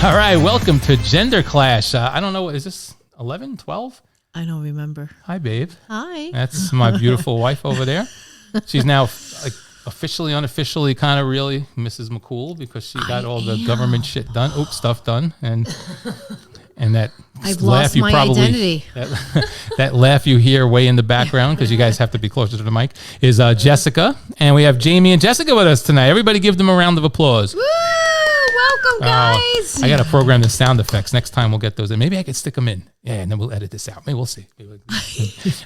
All right, welcome to Gender Clash. I don't know, is this 11, 12? I don't remember. Hi, babe. Hi. That's my beautiful wife over there. She's now like officially, unofficially, kind of really Mrs. McCool because she got all the government shit done. Stuff done, and that I've laugh lost you my probably identity. that laugh you hear way in the background because you guys have to be closer to the mic is Jessica, and we have Jaime and Jessica with us tonight. Everybody, give them a round of applause. Woo! Welcome, guys. I got to program the sound effects. Next time we'll get those in. Maybe I could stick them in. Yeah, and then we'll edit this out. Maybe we'll see.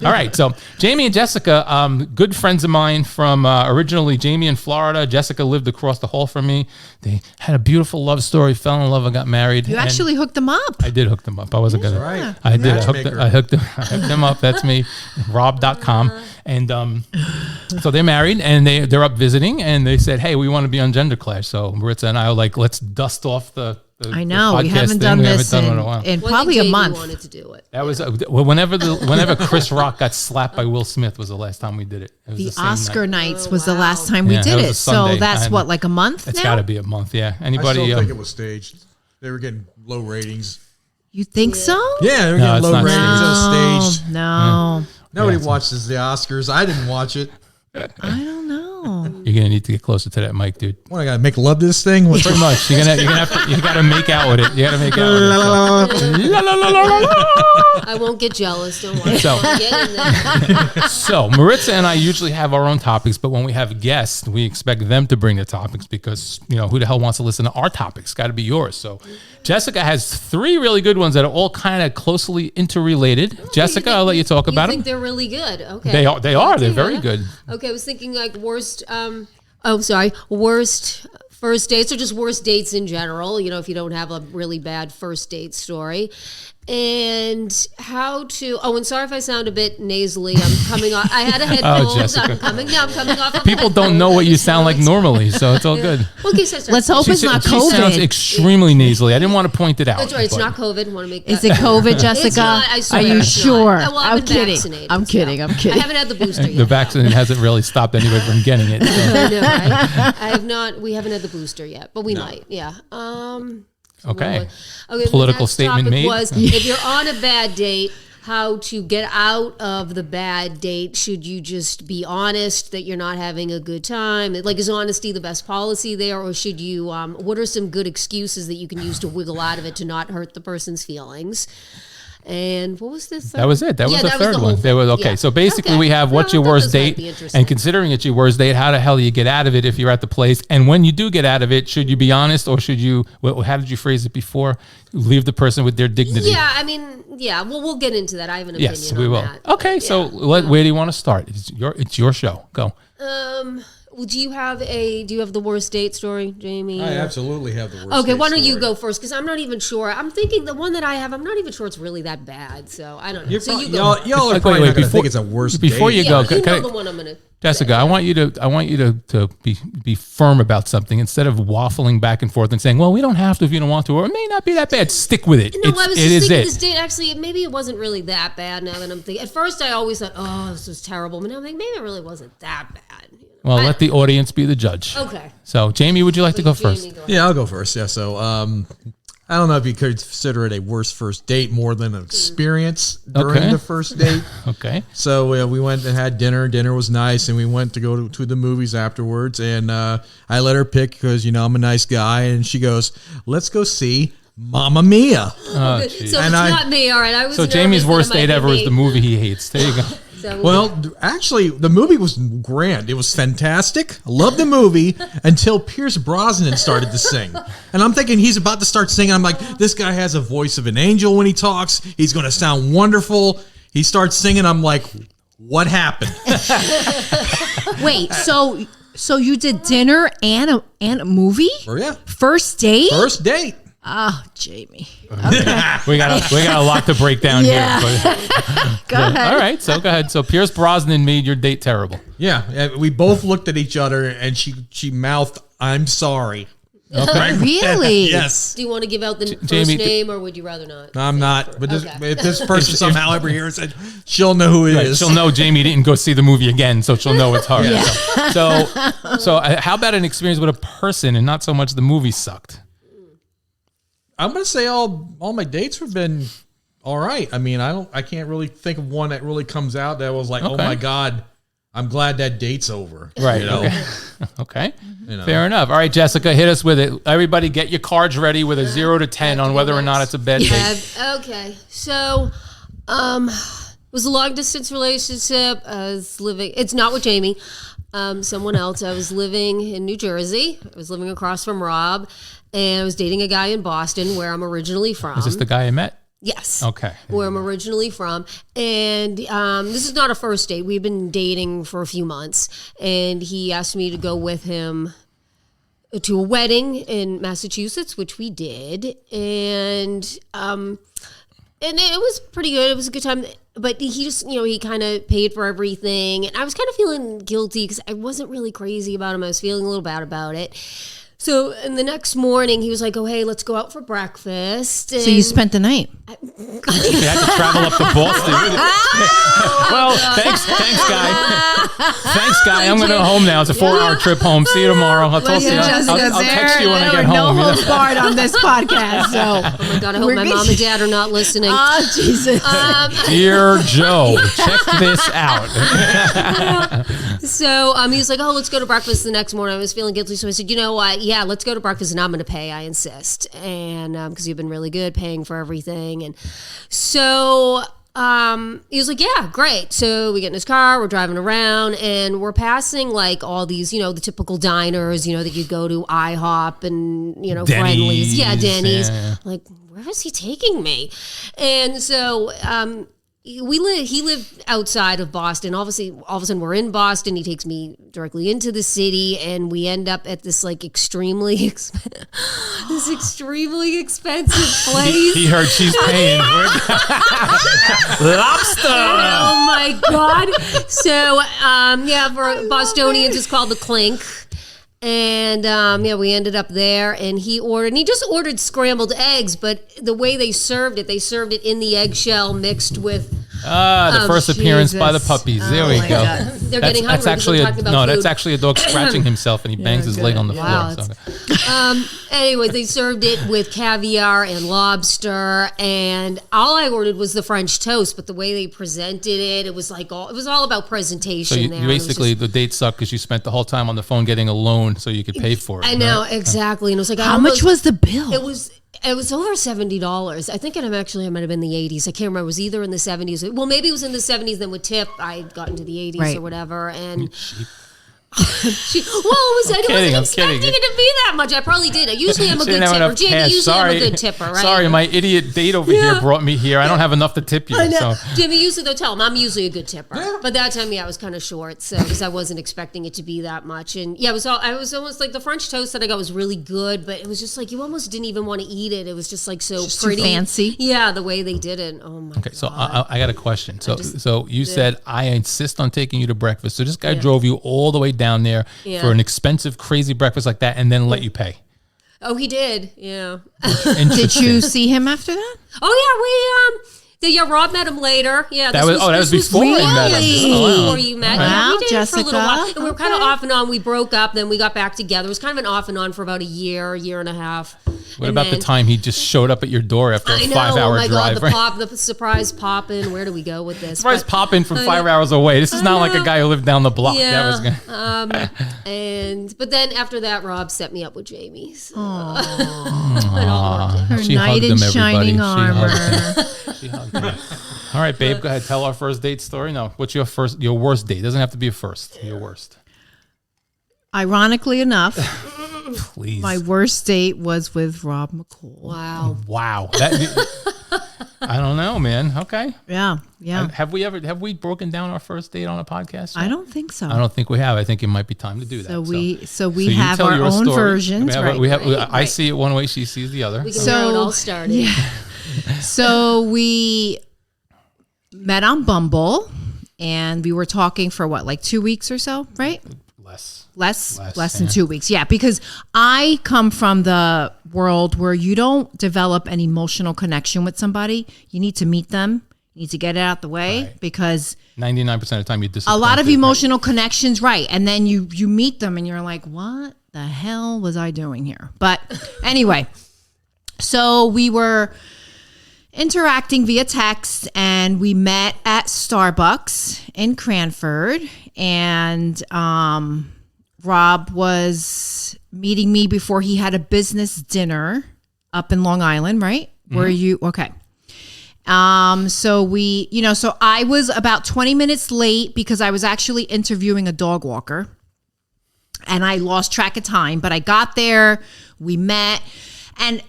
All right. So Jaime and Jessica, good friends of mine from originally Jaime in Florida. Jessica lived across the hall from me. They had a beautiful love story, fell in love, and got married. You actually hooked them up. I did hook them up. I wasn't going right. to. I did. I hooked them up. That's me, rob.com. And so they're married and they're up visiting and they said, hey, we want to be on Gender Clash. So Maritza and I were like, let's dust off the I know. the We podcast haven't thing. done We this haven't done it in a while. in probably a month. Wanted to do it. That was whenever Chris Rock got slapped by Will Smith was the last time we did it. It was The same Oscar night. nights was the last time we Yeah, did that was a it. Sunday. So that's what, like a month It's now? got to be a month, yeah. I Anybody? still think it was staged. They were getting low ratings. You think so? Yeah, they were No, getting it's low not ratings. staged. It was staged. No. Nobody Yeah, watches the Oscars. I didn't watch it. I don't know. You're gonna need to get closer to that mic, dude. What, I gotta make love to this thing? What's Pretty much. You gotta make out with it. You gotta make out with it. I won't get jealous. Don't worry. So- I'll get in there. So Maritza and I usually have our own topics, but when we have guests, we expect them to bring the topics because, who the hell wants to listen to our topics? Got to be yours. So Jessica has 3 really good ones that are all kind of closely interrelated. Jessica, I'll let you talk about You think them. they're really good? Okay. They are. They're Yeah. very good. Okay, I was thinking like worst. Worst first dates or just worst dates in general. If you don't have a really bad first date story. And how to, and sorry if I sound a bit nasally. I'm coming off, I had a head cold. Jessica. I'm coming off. Of People don't know what you sound like normally, so it's all good. Okay, so Let's hope it's not She sounds COVID. extremely nasally. I didn't want to point it out. That's right. It's but- not COVID. Want to make Is that. it COVID, Jessica? It's not, I swear Are you it's not. sure? Well, I've I'm been kidding. vaccinated, I'm so. kidding. I'm I kidding. haven't had the booster yet. The vaccine hasn't really stopped anybody from getting it. So. I know, right? I have not. We haven't had the booster yet, but we might. Yeah. Okay. Okay. Political the next statement topic made. Was if you're on a bad date, how to get out of the bad date? Should you just be honest that you're not having a good time? Like, is honesty the best policy there, or should you? What are some good excuses that you can use to wiggle out of it to not hurt the person's feelings? And what was this? That was it. That was the third whole one. There was thing. Yeah. So basically, Okay. we have what's your I thought worst this might date, be interesting. and considering it's your worst date, how the hell do you get out of it if you're at the place? And when you do get out of it, should you be honest or should you? How did you phrase it before? Leave the person with their dignity. Yeah, I mean, yeah. Well, we'll get into that. I have an opinion. Yes, we on will. That. Okay, so where do you want to start? It's your show. Go. Well, do you have the worst date story, Jaime? I absolutely have the worst. Okay, date why don't you story. go first? Because I'm not even sure. I'm thinking the one that I have, I'm not even sure it's really that bad. So I don't know. So you go. Y'all are Wait, probably wait, not going to before- think it's a worst before date. you go, Yeah, can I- the one I'm gonna. Jessica, I want you to be firm about something instead of waffling back and forth and saying, "Well, we don't have to if you don't want to," or it may not be that bad. Stick with it. No, I was just thinking this it. date. Actually, maybe it wasn't really that bad. Now that I'm thinking, at first I always thought, "Oh, this was terrible," but now I'm thinking maybe it really wasn't that bad. Well, let the audience be the judge. Okay. So, Jaime, would you like to go first? Jaime, go ahead. Yeah, I'll go first. Yeah, so I don't know if you could consider it a worst first date more than an experience during Okay. the first date. Okay. So we went and had dinner. Dinner was nice, and we went to go to the movies afterwards. And I let her pick because I'm a nice guy, and she goes, "Let's go see Mamma Mia." Oh, So geez. it's And not me. All right. I was. So nervous Jamie's that it worst might date be ever is me. the movie he hates. There you go. So Well, actually, the movie was grand. It was fantastic. I loved the movie until Pierce Brosnan started to sing. And I'm thinking he's about to start singing. I'm like, this guy has a voice of an angel when he talks. He's going to sound wonderful. He starts singing. I'm like, what happened? Wait, so you did dinner and a movie? Or yeah, First date? first date. Oh, Jaime. We got a lot to break down Yeah. here. But, Go ahead. all right, so go ahead. So Pierce Brosnan made your date terrible. Yeah, we both looked at each other, and she mouthed, "I'm sorry." Really? Yes. do you want to give out the first Jamie, name, or would you rather not? I'm not. But Okay. if this person somehow ever hears it, she'll know who it Right, is. she'll know Jaime didn't go see the movie again, so she'll know it's her. Yeah. So how about an experience with a person and not so much the movie sucked? I'm gonna say all my dates have been all right. I mean, I can't really think of one that really comes out that was like, oh my God, I'm glad that date's over. Right. You know? Okay. Okay. You know. Fair enough. All right, Jessica, hit us with it. Everybody get your cards ready with a 0 to 10 on whether or not it's a bad date. Okay. So, it was a long distance relationship. I was living, it's not with Jamie, someone else. I was living in New Jersey. I was living across from Rob, and I was dating a guy in Boston, where I'm originally from. Is this the guy I met? Yes. Okay. Where I'm originally from. And this is not a first date. We've been dating for a few months. And he asked me to go with him to a wedding in Massachusetts, which we did. And it was pretty good. It was a good time. But he just, he kind of paid for everything. And I was kind of feeling guilty because I wasn't really crazy about him. I was feeling a little bad about it. So, and the next morning, he was like, oh, hey, let's go out for breakfast. And So you spent the night. You had to travel up to Boston. Well, thanks, guy. Thanks, guy. I'm going to go home now. It's a 4-hour trip home. See you tomorrow. I'll text you when I get home. No holds barred on this podcast. So, oh my God, I hope my mom and dad are not listening. Oh, Jesus. Dear Joe, check this out. So he was like, oh, let's go to breakfast the next morning. I was feeling guilty. So I said, you know what? Yeah, let's go to breakfast and I'm going to pay. I insist. And because you've been really good paying for everything. And so he was like, yeah, great. So we get in his car, we're driving around, and we're passing like all these, the typical diners, that you go to, IHOP and, Denny's. Friendly's. Yeah, Denny's. Yeah. Like, where is he taking me? And so he lived outside of Boston. Obviously, all of a sudden we're in Boston. He takes me directly into the city, and we end up at this like extremely expensive place. He heard she's paying. Lobster. Oh my God. So for Bostonians, it's called the Clink. And we ended up there, and he just ordered scrambled eggs, but the way they served it in the eggshell mixed with the first appearance by the puppies. There we go. God. They're getting hungry. That's actually a dog scratching himself, and he bangs his leg on the Wow, floor. So. Anyway, they served it with caviar and lobster, and all I ordered was the French toast. But the way they presented it, it was all about presentation. So you there. basically the date sucked because you spent the whole time on the phone getting a loan so you could pay for it. I know, right? exactly. And it was like, How much was the bill? It was over $70. I think it might have been the 80s. I can't remember. It was either in the 70s. Well, maybe it was in the 70s. Then with tip, I had gotten to the 80s or whatever. And I wasn't expecting it to be that much. I probably did. Usually I'm a good tipper. Jamie, I'm a good tipper, right? Sorry, my idiot date over here brought me here. I don't have enough to tip you. So. Jamie, usually they'll tell him I'm usually a good tipper. But that time, I was kind of short, so because I wasn't expecting it to be that much. And I was almost like the French toast that I got was really good, but it was just like you almost didn't even want to eat it. It was just like so pretty, too fancy. Yeah, the way they did it. Oh my God. Okay, so I got a question. So you said I insist on taking you to breakfast. So this guy drove you all the way down there for an expensive, crazy breakfast like that, and then let you pay. Oh, he did. Yeah. Did you see him after that? Oh yeah, Rob met him later. Yeah, that was before I met him. Before you met him. Wow, We did it for a little while. Jessica. And we were kind of off and on. We broke up, then we got back together. It was kind of an off and on for about a year and a half. What about the time he just showed up at your door after a 5-hour drive? God, the surprise pop-in. Where do we go with this? Surprise pop-in from 5 hours away. This is not like a guy who lived down the block. Yeah. But then after that, Rob set me up with Jamie. So. It all worked out. Her She knight hugged in him, everybody. shining She armor. hugged him. She hugged him. All right, babe, go ahead. Tell our first date story. No, what's your worst date? It doesn't have to be a first. Your worst. Ironically enough, Please. my worst date was with Rob McCall. Wow. I don't know, man. Okay. Yeah. Have we broken down our first date on a podcast yet? I don't think so. I don't think we have. I think it might be time to do that. So we you have tell our your own story. versions. I see it one way, she sees the other. We can know how it all started. Yeah. So we met on Bumble, and we were talking for like 2 weeks or so, right? Less than 2 weeks. Yeah, because I come from the world where you don't develop an emotional connection with somebody. You need to meet them. You need to get it out the way because 99% of the time you disappoint. a lot of emotional connections, right? And then you meet them and you're like, what the hell was I doing here? But anyway, So we were interacting via text, and we met at Starbucks in Cranford, and Rob was meeting me before he had a business dinner up in Long Island, right? Were you okay? So we, so I was about 20 minutes late because I was actually interviewing a dog walker, and I lost track of time, but I got there, we met, and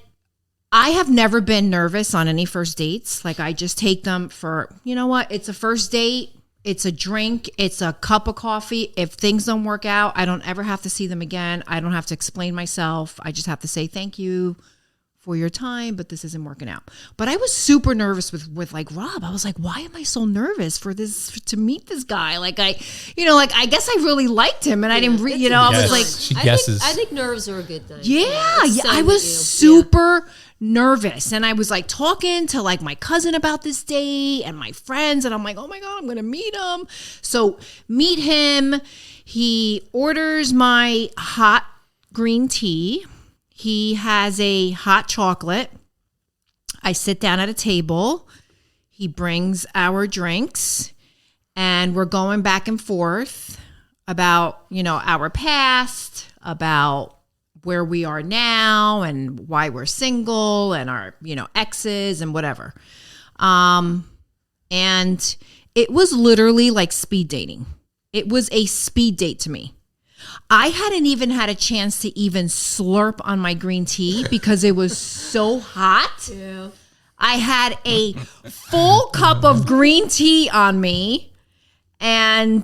I have never been nervous on any first dates. Like, I just take them for, you know what? It's a first date. It's a drink. It's a cup of coffee. If things don't work out, I don't ever have to see them again. I don't have to explain myself. I just have to say thank you for your time, but this isn't working out. But I was super nervous with like Rob. I was like, why am I so nervous to meet this guy? Like, I guess I really liked him, and I didn't, I was like, she guesses. I think nerves are a good thing. Yeah, I was super nervous, and I was like talking to like my cousin about this date and my friends, and I'm like, oh my God, I'm gonna meet him. So meet him. He orders my hot green tea. He has a hot chocolate. I sit down at a table. He brings our drinks, and we're going back and forth about, our past, about where we are now and why we're single, and our, exes and whatever. And it was literally like speed dating. It was a speed date to me. I hadn't even had a chance to even slurp on my green tea because it was so hot. Yeah. I had a full cup of green tea on me, all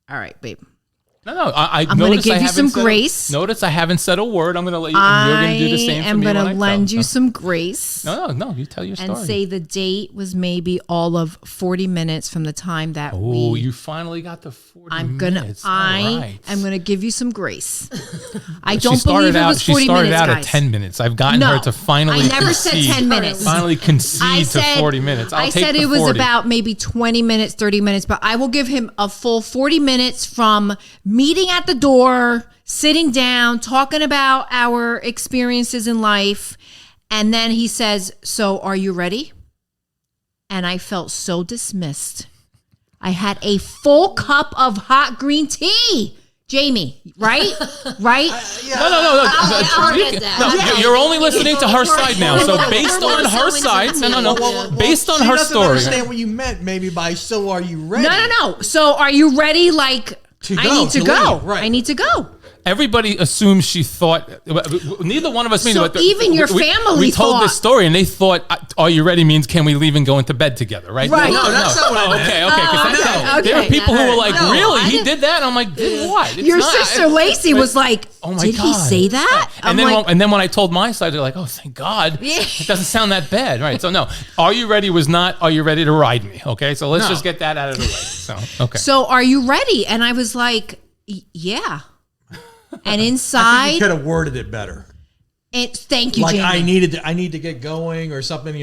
right, babe. No, I'm going to give you some grace. Notice I haven't said a word. I'm going to let you. You're going to do the same for me. I'm going to lend you some grace. No. You tell your story. And say the date was maybe all of 40 minutes from the time that you finally got the 40 minutes. I'm going to give you some grace. I don't believe it was 40 minutes, She started out guys. at 10 minutes. I've gotten her to finally I never said 10 minutes. Finally concede to 40 minutes. I said it was about maybe 20 minutes, 30 minutes, but I will give him a full 40 minutes from meeting at the door, sitting down, talking about our experiences in life. And then he says, so are you ready? And I felt so dismissed. I had a full cup of hot green tea. Jamie, right? Right? No. You're only listening to her side now. So based on her side, based on her story. I understand what you meant maybe by so are you ready? No. So are you ready? Like, I need to go. Right. I need to go. Everybody assumes she thought. Neither one of us. So even your family we told thought, this story, and they thought, "Are you ready?" means can we leave and go into bed together? Right? Right. No, that's not what I meant. Okay. There are people who were like, "Really? He did that?" I'm like, "Did what?" Your sister Lacey was like, "Oh my God, did he say that?" And then when I told my side, they're like, "Oh, thank God, it doesn't sound that bad." Right? So no, "Are you ready?" was not, "Are you ready to ride me?" Okay, so let's just get that out of the way. So okay. So are you ready? And I was like, "Yeah." And inside, I think you could have worded it better. Thank you, like Jamie. I need to get going or something.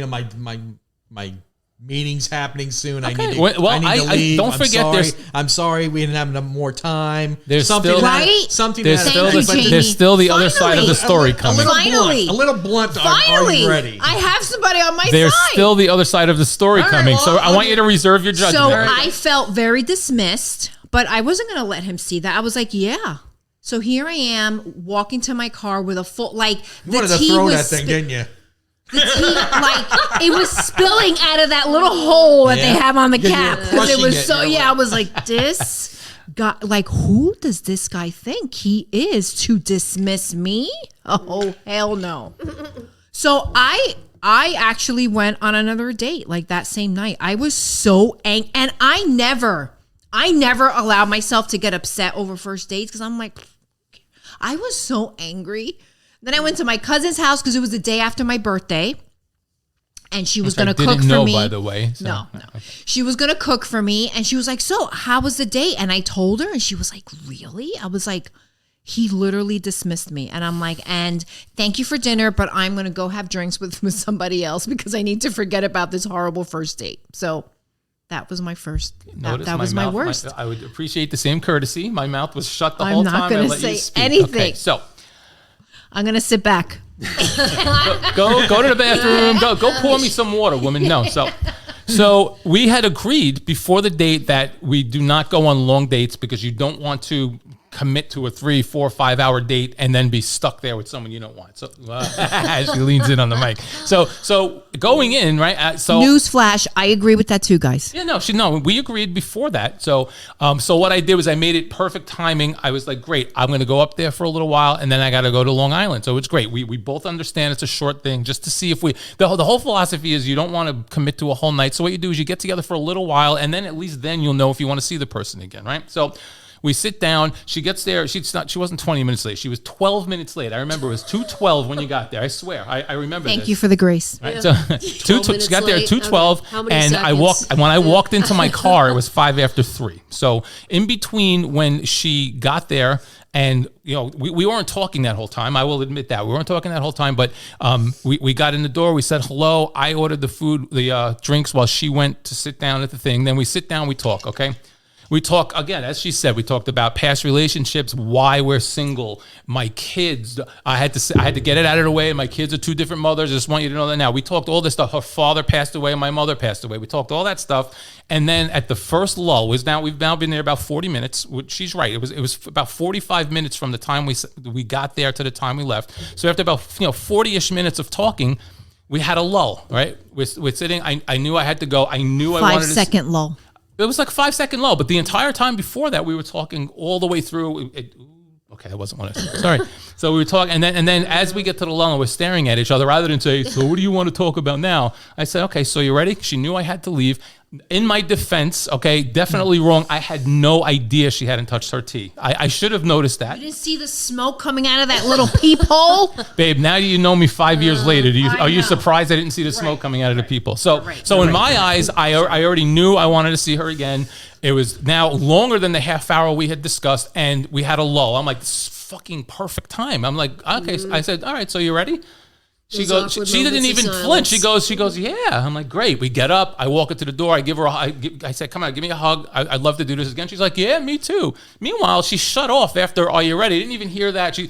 My meeting's happening soon. Okay. I need to leave. Don't forget, I'm sorry we didn't have enough more time. There's something still There's still the other side of the story coming. A little blunt. Are you ready? I have somebody on my There's side. still the other side of the story coming. So I want you to reserve your judgment. So I felt very dismissed, but I wasn't going to let him see that. I was like, yeah. So here I am walking to my car with a full, like, you wanted to throw that thing, didn't you? The tea, it was spilling out of that little hole that they have on the cap. Because it was I was like, this guy, like, who does this guy think he is to dismiss me? Oh, hell no. So I actually went on another date like that same night. I was so angry. And I never allowed myself to get upset over first dates because I'm like, I was so angry. Then I went to my cousin's house because it was the day after my birthday. And she was going to cook for me. By the way. So. No. She was going to cook for me. And she was like, so how was the date? And I told her and she was like, really? I was like, he literally dismissed me. And I'm like, and thank you for dinner, but I'm going to go have drinks with somebody else because I need to forget about this horrible first date. So that was my first. That was my worst. I would appreciate the same courtesy. My mouth was shut the whole time. I'm not going to say anything. Okay, so I'm going to sit back. Go to the bathroom. Go pour me some water, woman. No, so we had agreed before the date that we do not go on long dates because you don't want to commit to a 3, 4, 5 hour date and then be stuck there with someone you don't want. So she leans in on the mic. So going in, right? Newsflash, I agree with that too, guys. Yeah, no, we agreed before that. So what I did was I made it perfect timing. I was like, great, I'm going to go up there for a little while and then I got to go to Long Island. So it's great. We both understand it's a short thing just to see if the whole philosophy is you don't want to commit to a whole night. So what you do is you get together for a little while and then at least then you'll know if you want to see the person again, right? So we sit down. She gets there. She wasn't 20 minutes late. She was 12 minutes late. I remember it was 2:12 when you got there. I swear. I remember. Thank you for the grace. Right? So she got there at 2:12, and when I walked into my car, it was 3:05. So in between when she got there. And, we weren't talking that whole time. I will admit that. We weren't talking that whole time, but we got in the door. We said hello. I ordered the food, the drinks while she went to sit down at the thing. Then we sit down, we talk, okay? We talk, again, as she said, we talked about past relationships, why we're single, my kids. I had to get it out of the way. My kids are 2 different mothers. I just want you to know that now. We talked all this stuff. Her father passed away. My mother passed away. We talked all that stuff. And then at the first lull, we've now been there about 40 minutes. She's right. It was about 45 minutes from the time we got there to the time we left. So after about 40-ish minutes of talking, we had a lull, right? We're sitting. I knew I had to go. I knew I wanted to... 5-second lull. It was like 5-second lull, but the entire time before that, we were talking all the way through. Okay, that wasn't what I said. Sorry. So we were talking, and then as we get to the lull, we're staring at each other. Rather than say, "So what do you want to talk about now?" I said, "Okay, so you ready?" She knew I had to leave. In my defense, okay, definitely wrong. I had no idea she hadn't touched her tea. I should have noticed that. You didn't see the smoke coming out of that little peephole? Babe, now you know me 5 years later. Are you surprised I didn't see the smoke coming out of the peephole? So in my eyes, I already knew I wanted to see her again. It was now longer than the half hour we had discussed, and we had a lull. I'm like, this is fucking perfect time. I'm like, okay. I said, all right, so you ready? She goes. She didn't even flinch. She goes. Yeah. I'm like, great. We get up. I walk into the door. I give her. I said, come on, give me a hug. I'd love to do this again. She's like, yeah, me too. Meanwhile, she shut off after "Are you ready?" Didn't even hear that. You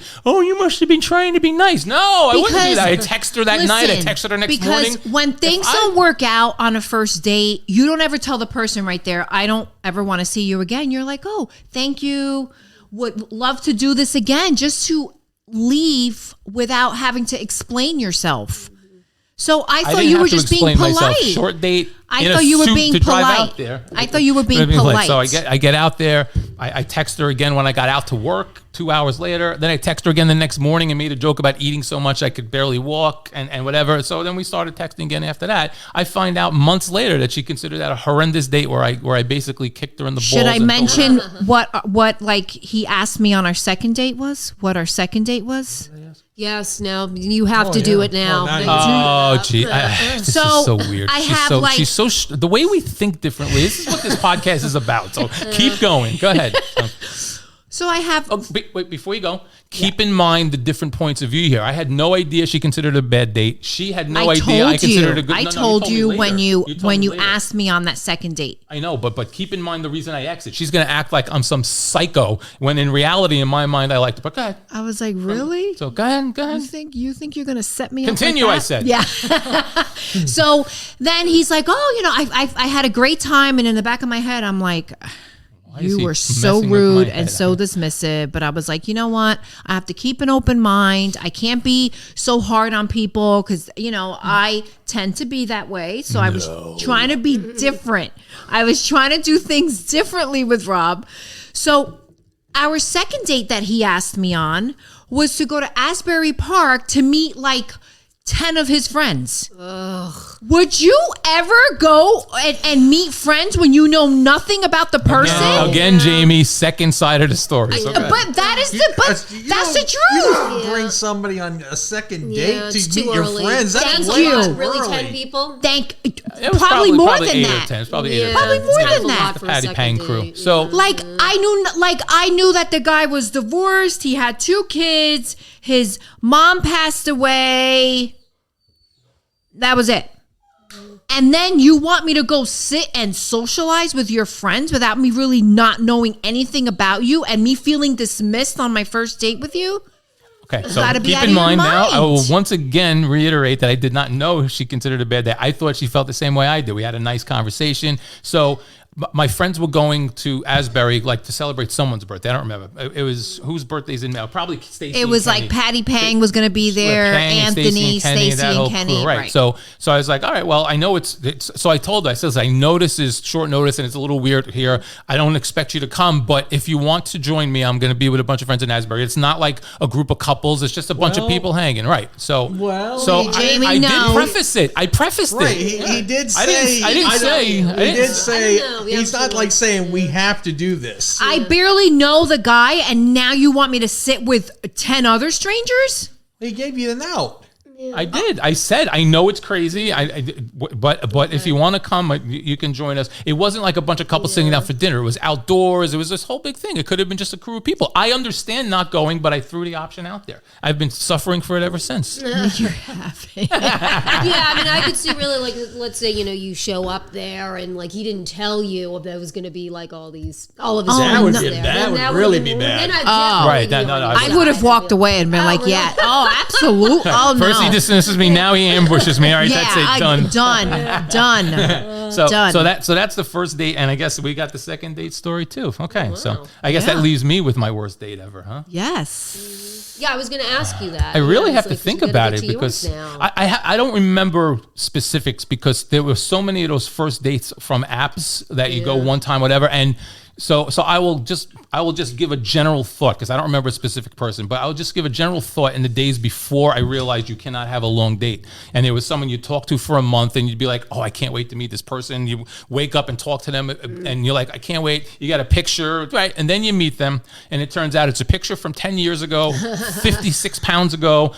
must have been trying to be nice. No, I wouldn't do that. I texted her that night. I texted her next morning. Because when things don't work out on a first date, you don't ever tell the person right there, I don't ever want to see you again. You're like, oh, thank you. Would love to do this again, just to leave without having to explain yourself. So I thought you were just being polite. Myself. Short date. I thought you were being polite. I thought you were being polite. So I get out there. I text her again when I got out to work 2 hours later. Then I text her again the next morning and made a joke about eating so much I could barely walk and whatever. So then we started texting again after that. I find out months later that she considered that a horrendous date where I basically kicked her in the balls. Should I mention what like he asked me on our second date was? What our second date was? Yes, now you have to do it now. Gee, this is so weird. She's so the way we think differently. This is what this podcast is about. So keep going. Go ahead. So I have. Oh, wait, before you go, keep in mind the different points of view here. I had no idea she considered it a bad date. She had no idea I considered it a good. I told you when you asked me on that second date. I know, but keep in mind the reason I exit. She's going to act like I'm some psycho when in reality, in my mind, I liked it. But go ahead. I was like, really? So go ahead. You think you're going to set me Continue, up like I said. Yeah. So then he's like, oh, I had a great time. And in the back of my head, I'm like, you were so rude and so dismissive. But I was like, you know what? I have to keep an open mind. I can't be so hard on people because, I tend to be that way. So I was trying to be different. I was trying to do things differently with Rob. So our second date that he asked me on was to go to Asbury Park to meet like 10 of his friends. Ugh. Would you ever go and meet friends when you know nothing about the person? Again, Jamie, second side of the story. But that's the truth. You don't bring somebody on a second date to meet your friends. That's way too really early. 10 people? Probably more than 8 that. Or 10. It's probably 8 or 10. Probably more than that. The Patty Pang crew. So I knew that the guy was divorced. He had 2 kids. His mom passed away. That was it. And then you want me to go sit and socialize with your friends without me really not knowing anything about you and me feeling dismissed on my first date with you? Okay, so gotta be keep out in of your mind now, I will mind. once again reiterate that I did not know she considered it a bad day. I thought she felt the same way I did. We had a nice conversation. So my friends were going to Asbury, like to celebrate someone's birthday. I don't remember. It was whose birthday's in May? Probably Stacy. It was like Patty Pang was going to be there, Anthony, Stacy, and Kenny. Right. So I was like, all right, well, I know it's so I told her, I says, I know this is short notice and it's a little weird here. I don't expect you to come, but if you want to join me, I'm going to be with a bunch of friends in Asbury. It's not like a group of couples. It's just a bunch of people hanging. Right. So Jamie, I no. did preface it. I prefaced Right, it. he did say. I didn't say. He's not like saying we have to do this. I barely know the guy, and now you want me to sit with 10 other strangers? He gave you an out. I did. I said, I know it's crazy. But if you want to come, you can join us. It wasn't like a bunch of couples sitting down for dinner. It was outdoors. It was this whole big thing. It could have been just a crew of people. I understand not going, but I threw the option out there. I've been suffering for it ever since. You're happy. Yeah, I mean, I could see really like, let's say, you show up there and like he didn't tell you there was going to be like all of his That would friends be- there. that Then would really be bad. then I'd Right, definitely no, be no, on I your I would have side. walked away and been like, really? yeah. Oh, absolutely. Oh, no. First he dismisses me, now he ambushes me. All right, that's it, done. Done. So Done. so that's the first date, and I guess we got the second date story too. Okay, so I guess that leaves me with my worst date ever, huh? Yes. Yeah, I was going to ask you that. I really Yeah, have it's to like, think you gotta about get it to because yours now. I don't remember specifics because there were so many of those first dates from apps that you go one time, whatever, and so I will just give a general thought because I don't remember a specific person, but I'll just give a general thought in the days before I realized you cannot have a long date. And there was someone you talked to for a month and you'd be like, oh, I can't wait to meet this person. You wake up and talk to them and you're like, I can't wait. You got a picture, right? And then you meet them and it turns out it's a picture from 10 years ago, 56 pounds ago,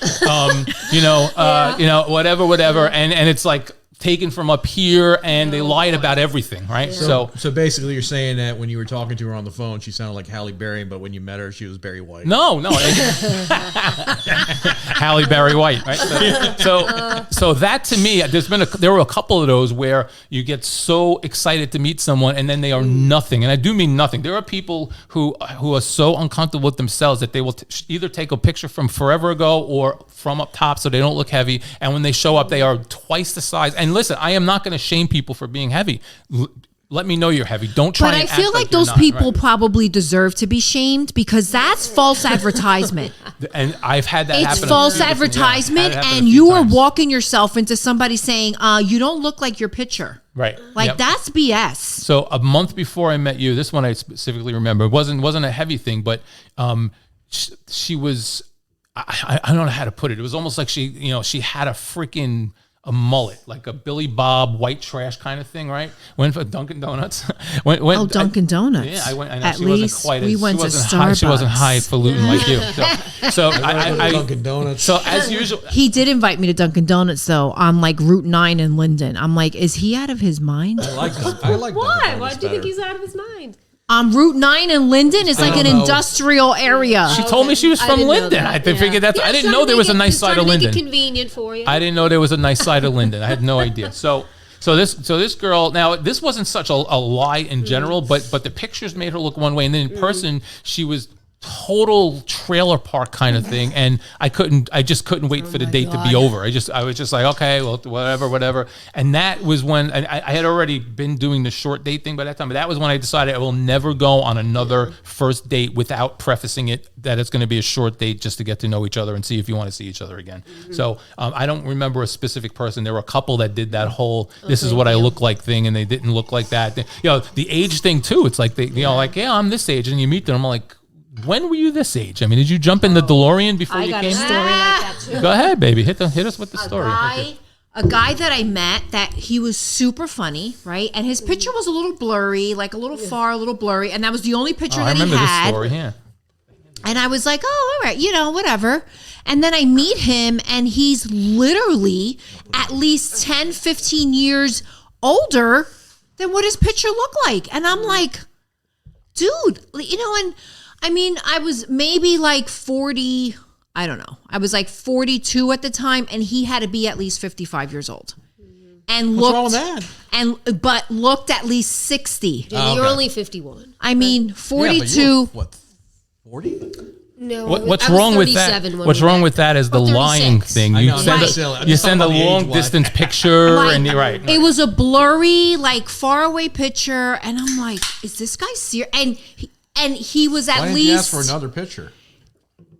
whatever. And it's like, taken from up here and they lied about everything, right? So basically you're saying that when you were talking to her on the phone, she sounded like Halle Berry, but when you met her, she was Barry White. No. Halle Berry White, right? So that to me, there were a couple of those where you get so excited to meet someone and then they are nothing. And I do mean nothing. There are people who are so uncomfortable with themselves that they will either take a picture from forever ago or from up top so they don't look heavy. And when they show up, they are twice the size. And listen, I am not going to shame people for being heavy. Let me know you're heavy. Don't try. But I and feel act like you're those not, people right? probably deserve to be shamed because that's false advertisement. And I've had that happen. It's false advertisement, and you are walking yourself into somebody saying, you don't look like your picture. Right. Like Yep. that's BS. So a month before I met you, this one I specifically remember. It wasn't a heavy thing, but she was. I don't know how to put it. It was almost like she had a mullet, like a Billy Bob white trash kind of thing, right? Went for Dunkin' Donuts. Dunkin' Donuts. Yeah, I went. And At she least wasn't quite. we went to high, she wasn't Starbucks. highfalutin like you. So I Dunkin' Donuts. So as usual, He did invite me to Dunkin' Donuts though on like Route 9 in Linden. I'm like, is he out of his mind? I like Why? Dunkin' Why Donuts do you think better. he's out of his mind? On Route 9 in Linden, it's like an don't know. industrial area. she told me she was I from didn't know Linden. that, I figured that's. I didn't know there was a nice side of Linden. Make it convenient for you. I didn't know there was a nice side of Linden. I had no idea. So this girl. Now this wasn't such a lie in general, but the pictures made her look one way, and then in person she was total trailer park kind of thing, and I just couldn't wait for the date to be over. I was just like, okay, well, whatever. And that was when I had already been doing the short date thing by that time, but that was when I decided I will never go on another first date without prefacing it that it's going to be a short date just to get to know each other and see if you want to see each other again. So I don't remember a specific person. There were a couple that did that whole "this is what I look like" thing, and they didn't look like that. The age thing too. It's like I'm this age, and you meet them. I'm like, when were you this age? I mean, did you jump in the DeLorean before I you got came? a story like that too. Go ahead, baby. Hit us with the story. A guy that I met that he was super funny, right? And his picture was a little blurry, like a little far, a little blurry, and that was the only picture I that he remember this had. story. Yeah. And I was like, oh, all right, whatever. And then I meet him, and he's literally at least 10, 15 years older than what his picture looked like. And I'm like, dude, and I mean, I was maybe like 40, I don't know. I was like 42 at the time, and he had to be at least 55 years old. And What's wrong with that? but looked at least 60. You're only 51. I mean, 42. What, 40? No, What's I was wrong with 37 that? when What's we wong met. with that is the Or 36. lying thing. I You know, send that's silly. I'm you just send a talking about the long age-wise. distance picture, Like, and you're right. It was a blurry, like far away picture, and I'm like, is this guy serious? And he was at Why didn't least you ask for another picture?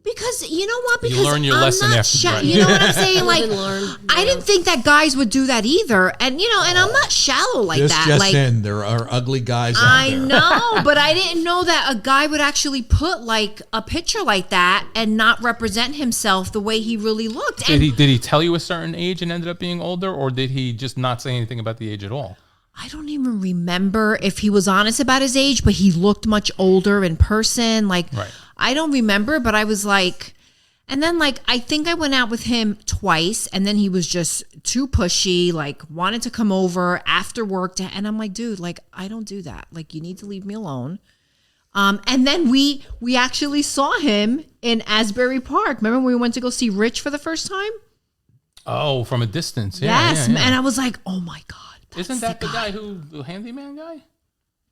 because you know what? Because learn your I'm lesson not after, right. You know what I'm saying? Like, Live and learn. I didn't think that guys would do that either, and and I'm not shallow like This that. just Like, in, there are ugly guys out I there. know, but I didn't know that a guy would actually put like a picture like that and not represent himself the way he really looked. Did he tell you a certain age and ended up being older, or did he just not say anything about the age at all? I don't even remember if he was honest about his age, but he looked much older in person. Like, Right. I don't remember, but I was like, and then like, I think I went out with him twice, and then he was just too pushy, like wanted to come over after work and I'm like, dude, like, I don't do that. Like, you need to leave me alone. And then we actually saw him in Asbury Park. Remember when we went to go see Rich for the first time? Oh, from a distance. Yeah, Yes. yeah, yeah. And I was like, oh my God. Isn't that the guy the handyman guy?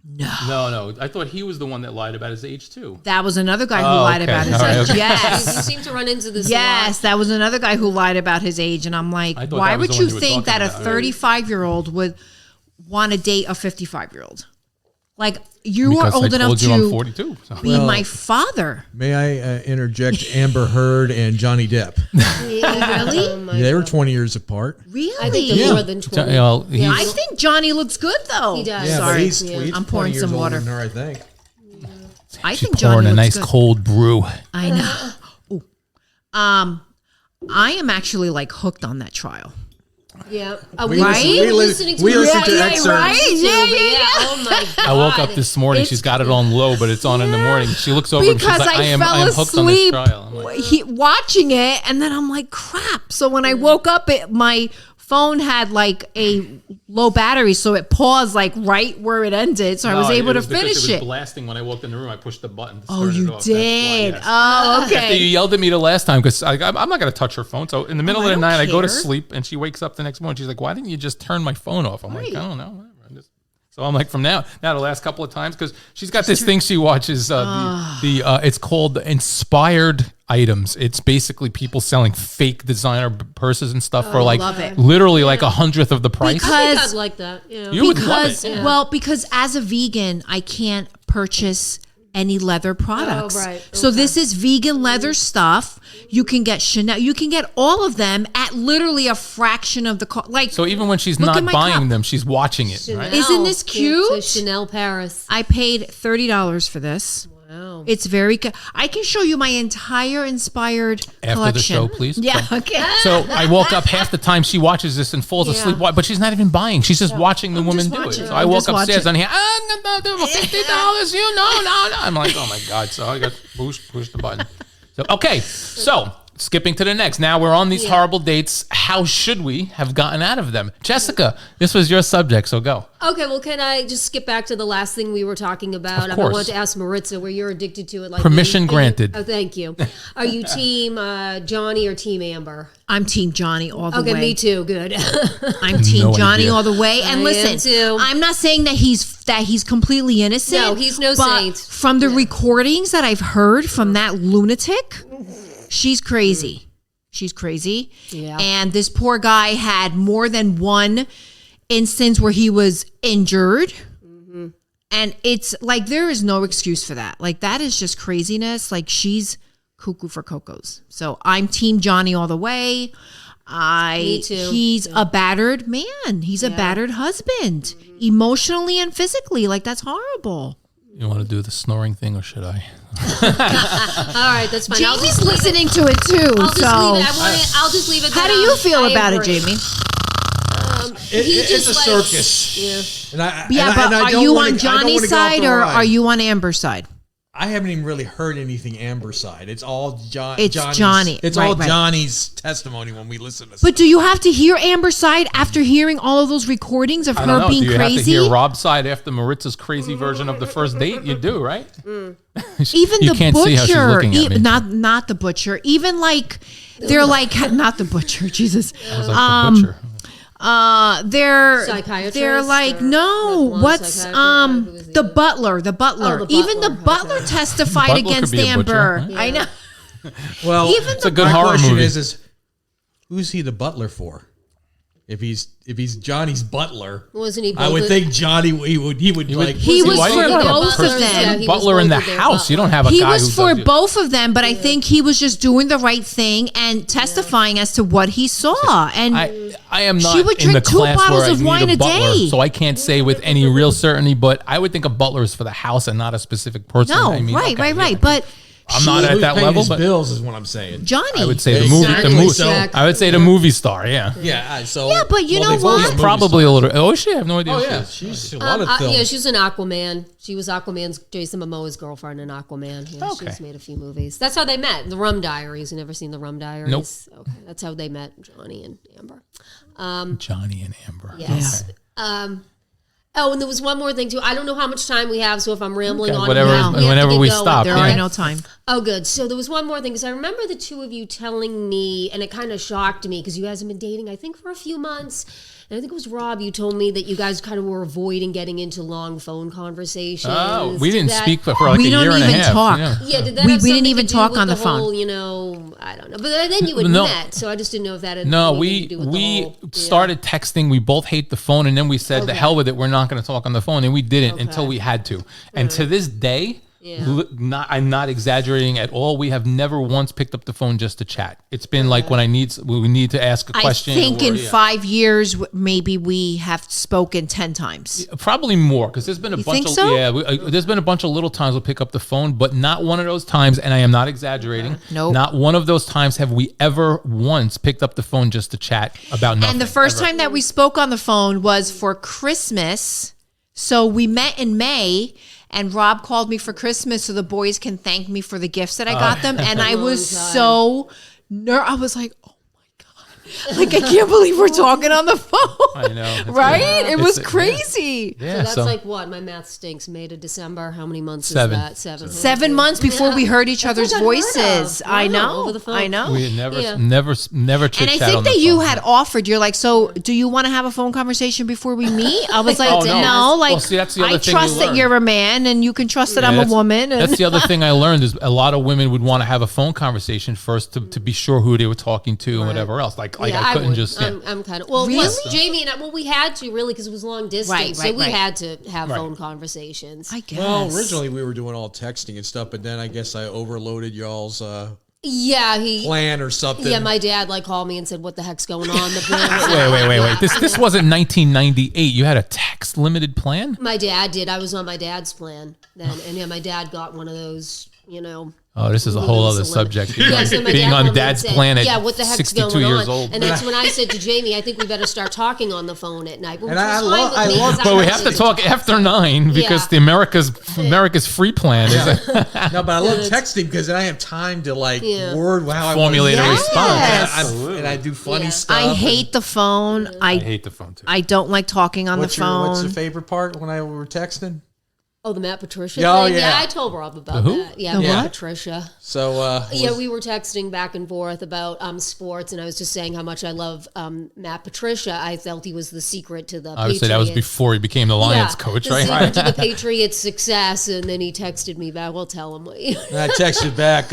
No. No. I thought he was the one that lied about his age too. That was another guy who Oh, lied okay. about his All right, age. okay. You Yes. seem to run into this. Yes, that was another guy who lied about his age. And I'm like, I thought why that was would the you one you were think that talking a about. 35-year-old would want to date a 55-year-old? Like, you Because are old I enough told you I'm to 42. So. be my father. May I interject Amber Heard and Johnny Depp? Really? Oh my They were God. 20 years apart. Really? I think they're Yeah. more than 20. Well, Yeah, he's- I think Johnny looks good, though. He does. Yeah, Sorry. but he's I'm 20 pouring years some older water. than her, I think. I She's think Johnny pouring a looks nice good. cold brew. I know. Ooh. I am actually like hooked on that trial. Yeah. We Right? listen- we li- listening to we it. listen to Yeah, excerpts. right? Yeah, But yeah. Oh my God. I woke up this morning. She's got it on low, but it's on in the morning. She looks over and she's Because like, I am fell hooked on this asleep trial. I'm like, watching it, and then I'm like, crap. So when I woke up, my phone had like a low battery, so it paused like right where it ended. So I was no, able to because finish it. it. was blasting when I walked in the room. I pushed the button to Oh, turn it you off. That's why, did? yes. Oh, After you okay. yelled at me the last time because I'm not going to touch her phone. So in the middle I of the don't night, I go to care. sleep and she wakes up the next morning. She's like, "Why didn't you just turn my phone off?" I'm like, Right. "I don't know." Whatever. So I'm like, from now the last couple of times, because she's got this thing she watches. It's called Inspired Items. It's basically people selling fake designer purses and stuff for like love it. literally like 100th of the price. I think Because I'd like that. Yeah. You would love because it. because as a vegan, I can't purchase any leather products. right. So Okay. this is vegan leather stuff. You can get Chanel. You can get all of them at literally a fraction of the cost. Like, So even when she's Look at not my buying cup. them, she's watching it. Right? Chanel. Isn't this Yeah, cute? it says Chanel Paris. I paid $30 for this. Wow. It's very good. I can show you my entire inspired After collection. the show, please. Yeah. Okay. So I woke up half the time she watches this and falls asleep, but she's not even buying. She's just watching the woman do watching. it. So I I'm woke just upstairs watching. and $50, no. I'm like, oh my God. So I got push the button. So, okay. So skipping to the next. Now we're on these horrible dates. How should we have gotten out of them? Jessica, this was your subject, so go. Okay, well, can I just skip back to the last thing we were talking about? Of I course. want to ask Maritza where you're addicted to it. Like Permission me. granted. Oh, thank you. Are you team Johnny or team Amber? I'm Team Johnny all the way. Okay, me too. Good. I'm Team No Johnny idea. all the way. And I listen, am too. I'm not saying that he's completely innocent. No, he's no but saint. From the recordings that I've heard from that lunatic, she's crazy. She's crazy. Yeah. And this poor guy had more than one instance where he was injured. Mm-hmm. And it's like, there is no excuse for that. Like, that is just craziness. Like, she's cuckoo for cocos. So I'm Team Johnny all the way. Me too. He's a battered man. He's a battered husband, emotionally and physically. Like, that's horrible. You want to do the snoring thing or should I? All right, that's fine. Jamie's listening to it too. I'll just so, leave it. I'll just leave it. how that, do you feel I about it, agree. Jamie? It's a just, circus. Yeah. And Yeah, and but I are don't you wanna- on I don't wanna Johnny's go off the side or ride. are you on Amber's side? I haven't even really heard anything Amber's side. It's all It's Johnny's, Johnny. It's Right, all right. Johnny's testimony when we listen to But do you have to hear Amber's side after hearing all of those recordings of I don't her know. being Do you crazy? have to hear Rob's side after Maritza's crazy version of the first date? You do, right? Even you the can't see how she's butcher, looking at me. not the butcher. Even like they're like not the butcher. Jesus, I was like the butcher. they're Psychiatrist they're like or no. one What's psychiatrist? Who is the butler? The butler. Oh, the Even the butler, butler okay. testified Butler could against be a butcher, Amber. huh? I know. Well, Even it's a good horror question movie. is who's he the butler for? If he's Johnny's butler, Wasn't he? I would think Johnny he would like He was Why do for you have a both of person- them. he was butler in both the of their house. You don't have a He guy was who for does both of them, but I think he was just doing the right thing and testifying as to what he saw. And I am not She would in the drink 2 class bottles where I of need wine a a butler, day. so I can't say with any real certainty. But I would think a butler is for the house and not a specific person. no, I mean, right, okay, right. yeah. But I'm not at who's that paying level, his but bills is what I'm saying. Johnny. I would say the Exactly, movie. so- I would say the movie star. Yeah, Yeah, so Yeah, but you know they both what? are he's movie probably stars. a little. Oh, shit, I have no idea. Oh who she yeah, is. she's a lot of films. Yeah, she's an Aquaman. She was Aquaman's Jason Momoa's girlfriend in Aquaman. Yeah, Okay. she's made a few movies. That's how they met. The Rum Diaries. You never seen the Rum Diaries? Nope. Okay, that's how they met, Johnny and Amber. Johnny and Amber. Yes. Okay. Oh, and there was one more thing too. I don't know how much time we have, so if I'm rambling Okay, on, whatever- have to whenever get we going. stop, there yeah. are no time. Oh, good. So there was one more thing because I remember the two of you telling me, and it kind of shocked me because you guys have been dating, I think, for a few months. And I think it was Rob. You told me that you guys kind of were avoiding getting into long phone conversations. Oh, we didn't That- speak for like We a don't year and a even half. talk. Yeah. Yeah, did that We have didn't something even to do talk with on the phone. whole, you know, I don't know. But then you had No. met, so I just didn't know if that had No, anything we to do with the we whole, yeah. started texting. We both hate the phone, and then we said, "The Okay. hell with it. We're not going to talk on the phone," and we didn't until Okay. we had to. And to this day, Yeah. I'm not exaggerating at all. We have never once picked up the phone just to chat. It's been like when we need to ask a question. I think or- in yeah. 5 years, maybe we have spoken 10 times. Probably more because there's been a You bunch think of so? there's been a bunch of little times we'll pick up the phone, but not one of those times, and I am not exaggerating. Nope. Not one of those times have we ever once picked up the phone just to chat about nothing. And the first ever. time that we spoke on the phone was for Christmas. So we met in May, and Rob called me for Christmas so the boys can thank me for the gifts that I got them. And I was so I was like, oh my God. Like, I can't believe we're talking on the phone. I know. It's Right? It was It's- crazy. Yeah, So that's so like what? My math stinks. May to December. How many months 7. is that? 7. 7 months before we heard each other's That's unheard of. voices. I Wow, know. over the phone. I know. we never Yeah. never chit And I chat think on that the you phone. had offered, you're like, so do you want to have a phone conversation before we meet? I was like, Oh, no. no, like, Well, see, that's the other I thing trust you that learn. you're a man and you can trust that Yeah, I'm a that's- woman. And That's the other thing I learned is a lot of women would want to have a phone conversation first to be sure who they were talking to and whatever else. Like Yeah, I couldn't would. just. I'm kind of well. Really? Plus, Jamie and I, we had to really because it was long distance, Right, so right, we right. had to have Right. phone conversations. I guess. Well, originally we were doing all texting and stuff, but then I guess I overloaded y'all's Yeah, plan or something. Yeah, my dad called me and said, "What the heck's going on?" The plan. Wait. This wasn't 1998. You had a text limited plan? My dad did. I was on my dad's plan then, and yeah, my dad got one of those. You know. Oh, this is a whole other subject. Yeah, so my Being dad on called me and dad's said, plan at yeah, what the heck's 62 going years on? old. And that's when I said to Jamie, I think we better start talking on the phone at night. Which And I was love- fine with I me, love- 'cause But we I have to was- talk after 9 because Yeah. the America's free plan is No, but I love texting because then I have time to Yeah. word how I formulate a want to- response. Yes. And I do funny Yeah. stuff. I hate the phone. I hate the phone too. I don't like talking on What's the phone. what's your favorite part when I were texting? Oh, the Matt Patricia Oh, thing? yeah. Yeah, I told Rob about who? that. Yeah, The Matt what? Patricia. So Yeah, we were texting back and forth about sports, and I was just saying how much I love Matt Patricia. I felt he was the secret to the Obviously, that was Patriots. before he became the Lions coach, the right? secret to the Patriots' success, and then he texted me back. Well, tell him what you. and I texted back,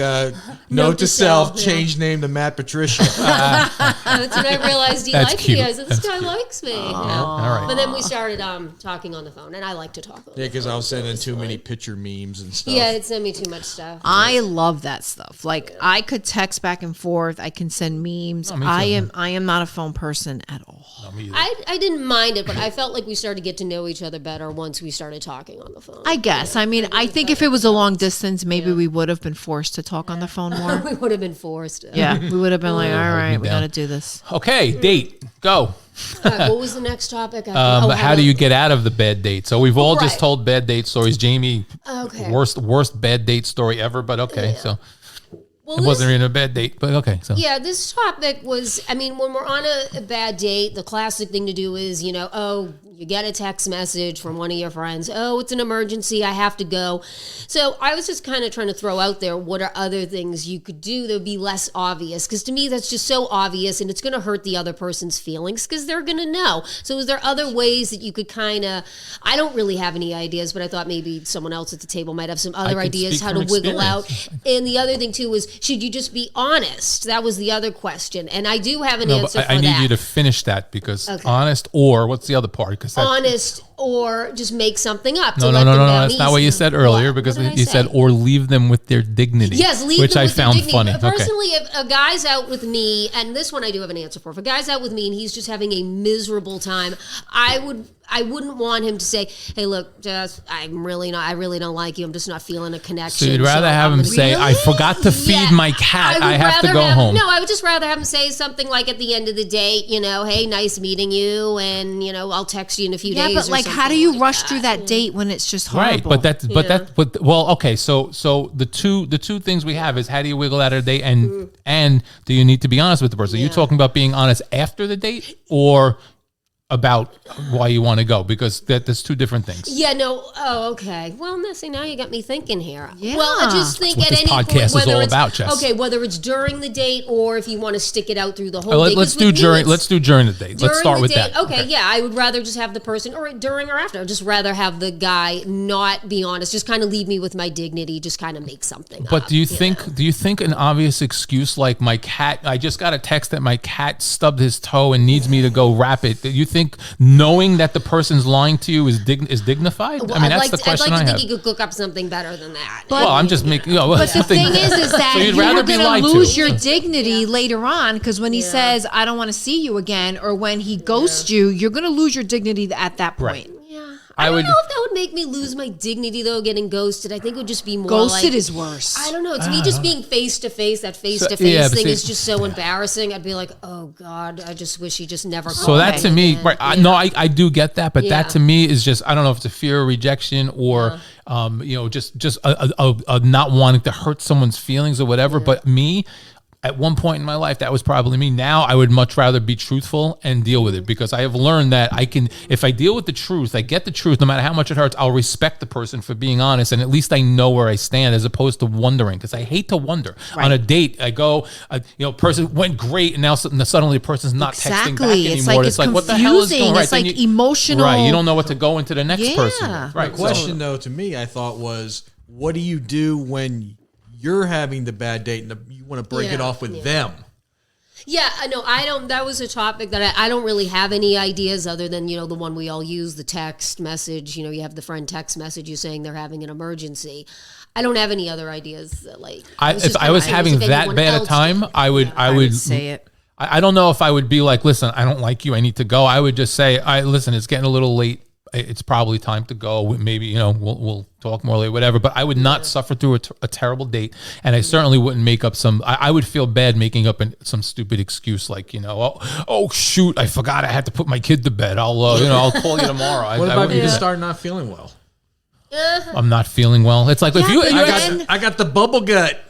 note to self, change name to Matt Patricia. That's when I realized he That's liked cute. me. I said, "This That's guy cute. likes me." Yeah. All right. But then we started talking on the phone, and I like to talk. On Yeah, the because phone. I was sending too many picture memes and stuff. Yeah, it sent me too much stuff. I love that stuff. Like, I could text back and forth. I can send memes. Oh, me too. I am not a phone person at all. No, me either. I didn't mind it, but I felt like we started to get to know each other better once we started talking on the phone. I guess. I mean, I think if it was a long distance, maybe we would have been forced to talk on the phone more. we would have been forced. Yeah, we would have been like, all right, we down. got to do this. Okay, date. Go. All right, what was the next topic? How do you get out of the bad date? So we've all just Right. told bad date stories. Jamie, Okay. worst bad date story ever. But okay, so Well, it wasn't even a bad date. But okay, so Yeah, this topic was, I mean, when we're on a bad date, the classic thing to do is, You get a text message from one of your friends, oh, it's an emergency, I have to go. So I was just kind of trying to throw out there, what are other things you could do that would be less obvious? Because to me, that's just so obvious, and it's going to hurt the other person's feelings because they're going to know. So is there other ways that you could kind of, I don't really have any ideas, but I thought maybe someone else at the table might have some other ideas how to wiggle out. And the other thing too is, should you just be honest? That was the other question. And I do have an answer for that. I need you to finish that because honest, or what's the other part? Because honest, or just make something up. No. That's not what you said earlier, because you said, or leave them with their dignity. Yes, leave which them I with found their dignity. funny. Personally, if a guy's out with me, and this one I do have an answer for. If a guy's out with me and he's just having a miserable time, I wouldn't want him to say, hey, look, Jess, I really don't like you. I'm just not feeling a connection. So you'd rather have him say, I forgot to feed my cat. I have to go home. No, I would just rather have him say something like at the end of the date, hey, nice meeting you, and, I'll text you in a few days. Yeah, but like, how do you rush through that date when it's just horrible? Right, okay. So the two things we have is, how do you wiggle out of the date, and do you need to be honest with the person? Are you talking about being honest after the date, or about why you want to go? Because there's two different things. Yeah, no. Oh, okay. Well, now you got me thinking here. Yeah. Well, I just think That's what at any this podcast point, is all about, Jess. Okay, whether it's during the date or if you want to stick it out through the whole date. Let's do during the date. Let's start with that. Okay, yeah, I would rather just have the person, or during or after. I'd just rather have the guy not be honest. Just kind of leave me with my dignity. Just kind of make something But up, do you think an obvious excuse like, my cat, I just got a text that my cat stubbed his toe and needs me to go wrap it, do you think knowing that the person's lying to you is dignified? Well, I mean, that's the question I have. I'd like to think you could cook up something better than that. Well, I'm just making. But the thing is that so you'd you're rather going be lied to lose to. your dignity later on, because when he says, I don't want to see you again, or when he ghosts you, you're going to lose your dignity at that point. Right. Yeah. I don't know if that would make me lose my dignity, though, getting ghosted. I think it would just be more Ghosted is worse. I don't know. To me, just being face-to-face, that face-to-face thing is just so embarrassing. I'd be like, oh, God, I just wish he just never called me. So that to me, right, I do get that, but that to me is just, I don't know if it's a fear of rejection or, just a not wanting to hurt someone's feelings or whatever. But me, at one point in my life, that was probably me. Now I would much rather be truthful and deal with it, because I have learned that if I deal with the truth, I get the truth, no matter how much it hurts, I'll respect the person for being honest, and at least I know where I stand, as opposed to wondering, because I hate to wonder. Right. On a date, I go, person went great, and now suddenly the person's not texting back anymore. It's like what the hell is going on? It's like emotional. Right, you don't know what to go into the next person. Right. The question, though, to me, I thought was, what do you do when you're having the bad date and you want to break it off with them? Yeah, I know. I don't. That was a topic that I don't really have any ideas other than the one we all use, the text message. You have the friend text message you saying they're having an emergency. I don't have any other ideas. If I was having that bad a time, I would say it. I don't know if I would be like, listen, I don't like you, I need to go. I would just say, listen, it's getting a little late. It's probably time to go. Maybe, we'll talk more later, whatever. But I would not suffer through a terrible date. And I certainly wouldn't make up I would feel bad making up some stupid excuse like, oh, shoot, I forgot I had to put my kid to bed. I'll call you tomorrow. What about if you start not feeling well? I'm not feeling well. It's like, I got the bubble gut.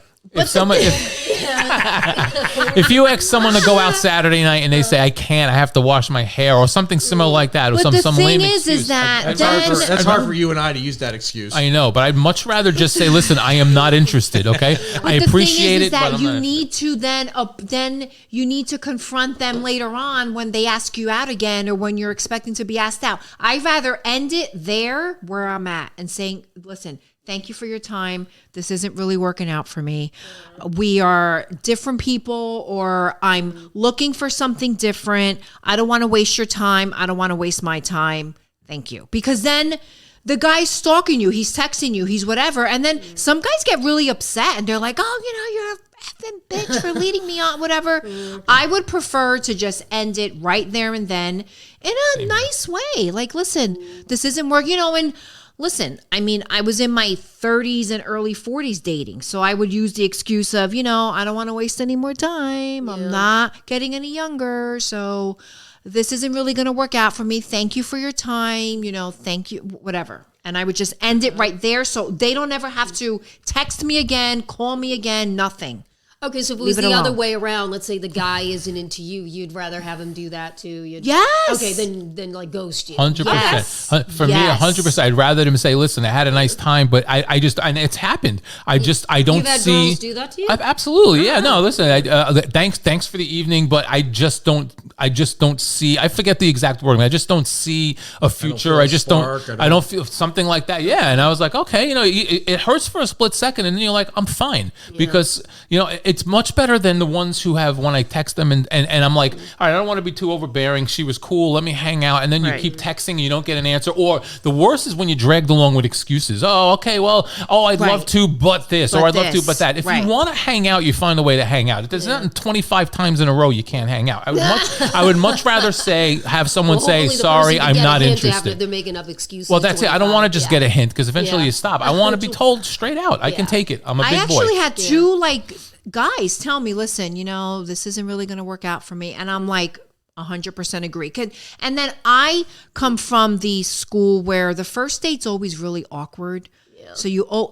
If you ask someone to go out Saturday night and they say, I can't, I have to wash my hair, or something similar like that, or but some lame excuse. Is that that's hard for you and I to use that excuse. I know, but I'd much rather just say, listen, I am not interested, okay? I appreciate it, but you need to then you need to confront them later on when they ask you out again, or when you're expecting to be asked out. I'd rather end it there where I'm at and saying, listen, thank you for your time. This isn't really working out for me. We are different people, or I'm looking for something different. I don't want to waste your time. I don't want to waste my time. Thank you. Because then the guy's stalking you. He's texting you. He's whatever. And then some guys get really upset and they're like, oh, you're a effing bitch for leading me on, whatever. I would prefer to just end it right there and then in a nice way. Like, listen, this isn't working, and listen, I mean, I was in my 30s and early 40s dating, so I would use the excuse of, I don't want to waste any more time. Yeah. I'm not getting any younger, so this isn't really going to work out for me. Thank you for your time, thank you, whatever. And I would just end it right there, so they don't ever have to text me again, call me again, nothing. Okay, so if it was the other way around, let's say the guy isn't into you, you'd rather have him do that too. Yes. Okay, then like ghost you. 100%. Yes. For me, 100%. I'd rather them say, "Listen, I had a nice time, but I just, and it's happened. I don't You've had see." girls do that to you? Absolutely, yeah. No, listen. Thanks for the evening, but I just don't see. I forget the exact wording. I just don't see a future. I don't feel something like that. Yeah, and I was like, okay, it hurts for a split second, and then you're like, I'm fine because it's much better than the ones who have when I text them and I'm like, all right, I don't want to be too overbearing. She was cool. Let me hang out. And then you keep texting and you don't get an answer. Or the worst is when you're dragged along with excuses. Oh, okay. Well, I'd love to, but this, or I'd love to, but that. If you want to hang out, you find a way to hang out. There's nothing 25 times in a row you can't hang out. I would much rather have someone say, sorry, I'm not interested. They're making up excuses. Well, that's it. I don't want to just get a hint because eventually you stop. I want to be told straight out. I can take it. I'm a big boy. I actually had two guys tell me, listen, this isn't really going to work out for me. And I'm like, 100% agree. And then I come from the school where the first date's always really awkward. Yeah. So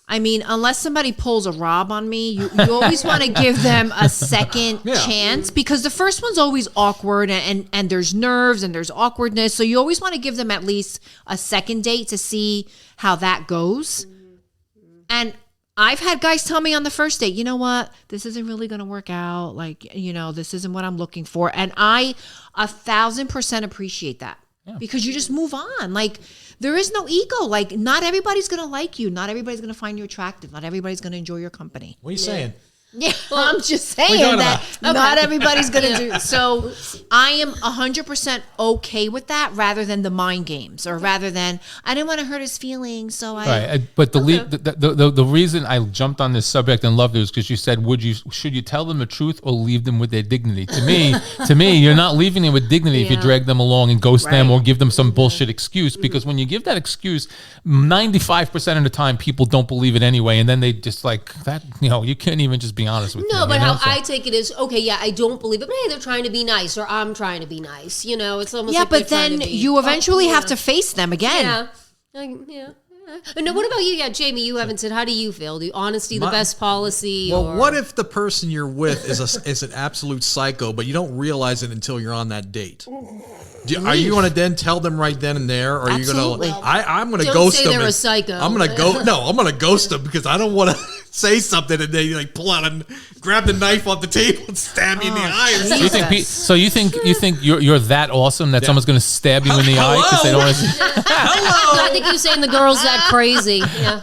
unless somebody pulls a Rob on me, you always want to give them a second chance because the first one's always awkward and there's nerves and there's awkwardness. So you always want to give them at least a second date to see how that goes. And I've had guys tell me on the first date, you know what, this isn't really going to work out. This isn't what I'm looking for. And I 1,000% appreciate that because you just move on. There is no ego. Not everybody's going to like you. Not everybody's going to find you attractive. Not everybody's going to enjoy your company. What are you saying? Yeah, I'm just saying that not everybody's going to do. So I am 100% okay with that rather than the mind games or rather than I didn't want to hurt his feelings. So But the reason I jumped on this subject and loved it was because you said, should you tell them the truth or leave them with their dignity? To me, you're not leaving them with dignity if you drag them along and ghost them or give them some bullshit excuse because when you give that excuse, 95% of the time people don't believe it anyway. And then they just you can't even just be honest with them. But how I take it is, okay, I don't believe it, but hey, they're trying to be nice, or I'm trying to be nice. It's almost like but then you eventually have to face them again. Yeah. No, what about you? Yeah, Jamie, you haven't said, how do you feel? Do honesty the best policy? Well, what if the person you're with is an absolute psycho, but you don't realize it until you're on that date? Are you going to then tell them right then and there, or are you going to? I'm going to ghost them. Don't say they're a psycho. I'm going to go. No, I'm going to ghost them because I don't want to say something and they pull out and grab the knife off the table and stab you in the eye. Or you think you're that awesome that someone's going to stab you in the eye because they don't want to? Hello. I think you're saying the girl's that crazy. Yeah.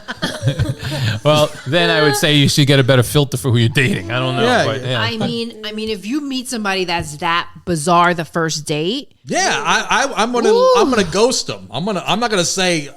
Well, then I would say you should get a better filter for who you're dating. I don't know. I mean, if you meet somebody that's that bizarre the first date, I'm gonna ghost them. I'm not gonna say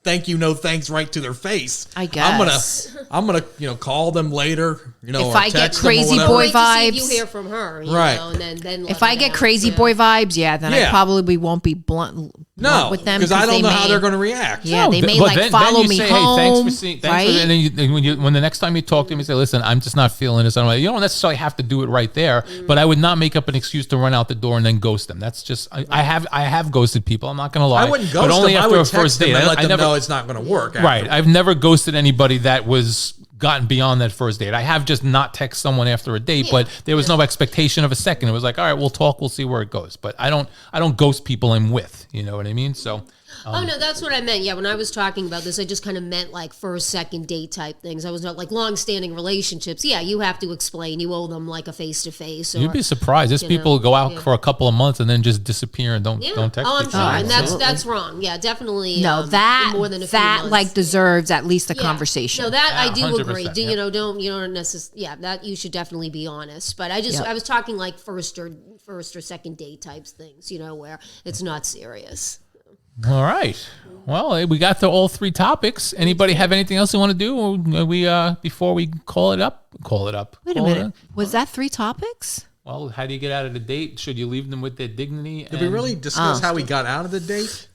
thank you, no thanks, right to their face. I guess I'm gonna call them later. If I get crazy boy vibes, you hear from her, right? And then if I get crazy boy vibes, then I probably won't be blunt with them because I don't know how they're going to react. Yeah, they may follow me home. Hey, thanks for seeing, and then when the next time you talk to him, you say, "Listen, I'm just not feeling this." You don't necessarily have to do it right there, but I would not make up an excuse to run out the door and then ghost them. That's just I have ghosted people. I'm not going to lie. I wouldn't ghost them. Only after a first date. I let them know it's not going to work. Right. I've never ghosted anybody that was gotten beyond that first date. I have just not text someone after a date, but there was no expectation of a second. It was like, all right, we'll talk, we'll see where it goes. But I don't ghost people I'm with. You know what I mean? So. No, that's what I meant. Yeah, when I was talking about this, I just kind of meant first, second date type things. I was not long-standing relationships. Yeah, you have to explain. You owe them a face-to-face. You'd be surprised. There's people who go out for a couple of months and then just disappear and don't text. Oh, I'm sure, and that's wrong. Yeah, definitely. No, more than a few months. Deserves at least a conversation. No, that I do agree. You don't necessarily. Yeah, that you should definitely be honest. But I was talking first or second date types things. Where it's not serious. All right. Well, we got to all three topics. Anybody have anything else they want to do? Or we before we call it up? Wait a minute. Was that 3 topics? Well, how do you get out of the date? Should you leave them with their dignity? Did we really discuss how we got out of the date?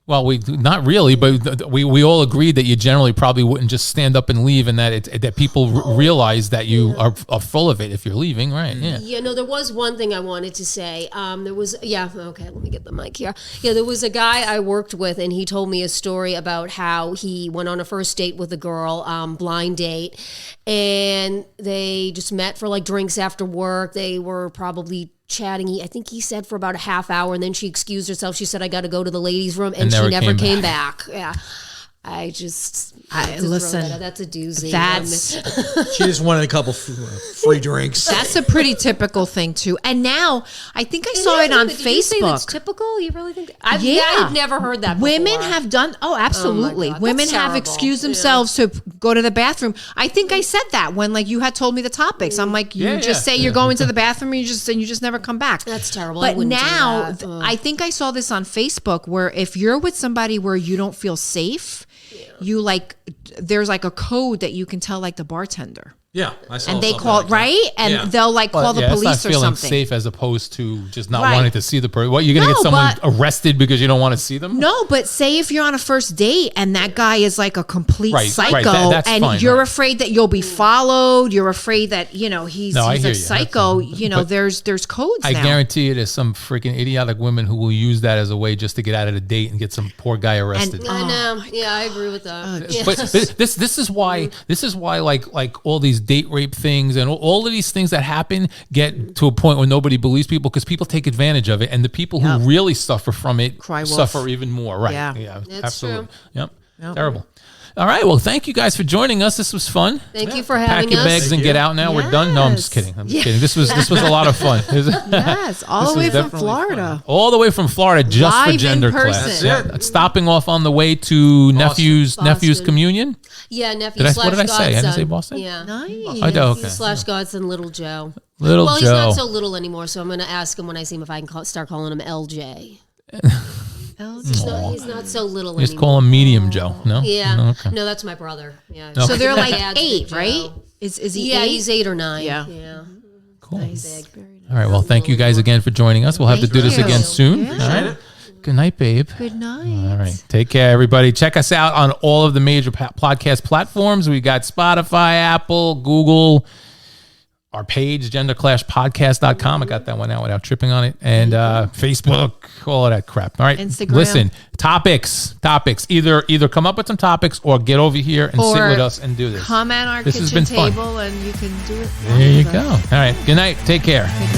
Well, we not really, but we all agreed that you generally probably wouldn't just stand up and leave, and that people realize that you are full of it if you're leaving, right? Yeah. Yeah, no, there was one thing I wanted to say. Okay, let me get the mic here. Yeah, there was a guy I worked with, and he told me a story about how he went on a first date with a girl, blind date, and they just met for like drinks after work. They were probably chatting. I think he said for about a half hour, and then she excused herself. She said, "I got to go to the ladies' room," and she never came back. Yeah. I listen. That's a doozy. She just wanted a couple free drinks. That's a pretty typical thing too. And now I think I saw it on Did Facebook. You say that's typical? You really think? I've never heard that before. Women have done. Oh, absolutely. God, Women that's have terrible. excused themselves to go to the bathroom. I think I said that when like you had told me the topics. I'm like, you say you're going to the bathroom, and you just never come back. That's terrible. But I wouldn't now do that. I think I saw this on Facebook where if you're with somebody where you don't feel safe. You like, there's like a code that you can tell like the bartender. Yeah, I saw. And they call they'll like call the police or feeling something. Safe as opposed to just not wanting to see the person. What, you're gonna get someone arrested because you don't want to see them? No, but say if you're on a first date and that guy is like a complete psycho, that's and fine, you're afraid that you'll be followed, you're afraid that he's a psycho. There's codes. I now. guarantee you, there's some freaking idiotic women who will use that as a way just to get out of the date and get some poor guy arrested. I know. Yeah, I agree with that. But this is why like all these date rape things and all of these things that happen get to a point where nobody believes people because people take advantage of it, and the people who really suffer from it suffer even more. Right? Yeah, that's absolutely. True. Yep. Terrible. All right. Well, thank you guys for joining us. This was fun. Thank you for having us. Pack your bags and get out now. We're done. No, I'm just kidding. I'm just kidding. This was a lot of fun. Yes, all the way from Florida. All the way from Florida just Live for gender in person. class. That's it. Stopping off on the way to nephew's communion. Yeah, nephew What slash did I say? I didn't say godson. Boston? Yeah. Nice. I know. Okay. Slash godson, little Joe. Little Well, Joe. he's not so little anymore, so I'm going to ask him when I see him if I can start calling him LJ. He's not so little anymore. Just call him Medium Joe. No. Yeah. No, okay. No, that's my brother. Yeah. Okay. So they're like Dad's 8, Big Joe. right? Is he? Yeah, 8? he's 8 or 9. Yeah. Cool. Nice. All right. Well, thank you guys again for joining us. We'll have to do this Thank you. again soon. Yeah. All right. Good night, babe. Good night. All right. Take care, everybody. Check us out on all of the major podcast platforms. We got Spotify, Apple, Google, our page, genderclashpodcast.com. I got that one out without tripping on it. And Facebook, all of that crap. All right. Instagram. Listen, topics. Either come up with some topics or get over here and sit with us and do this. Come at our This has kitchen been fun. table and you can do it. There you go. All right. Good night. Take care. Good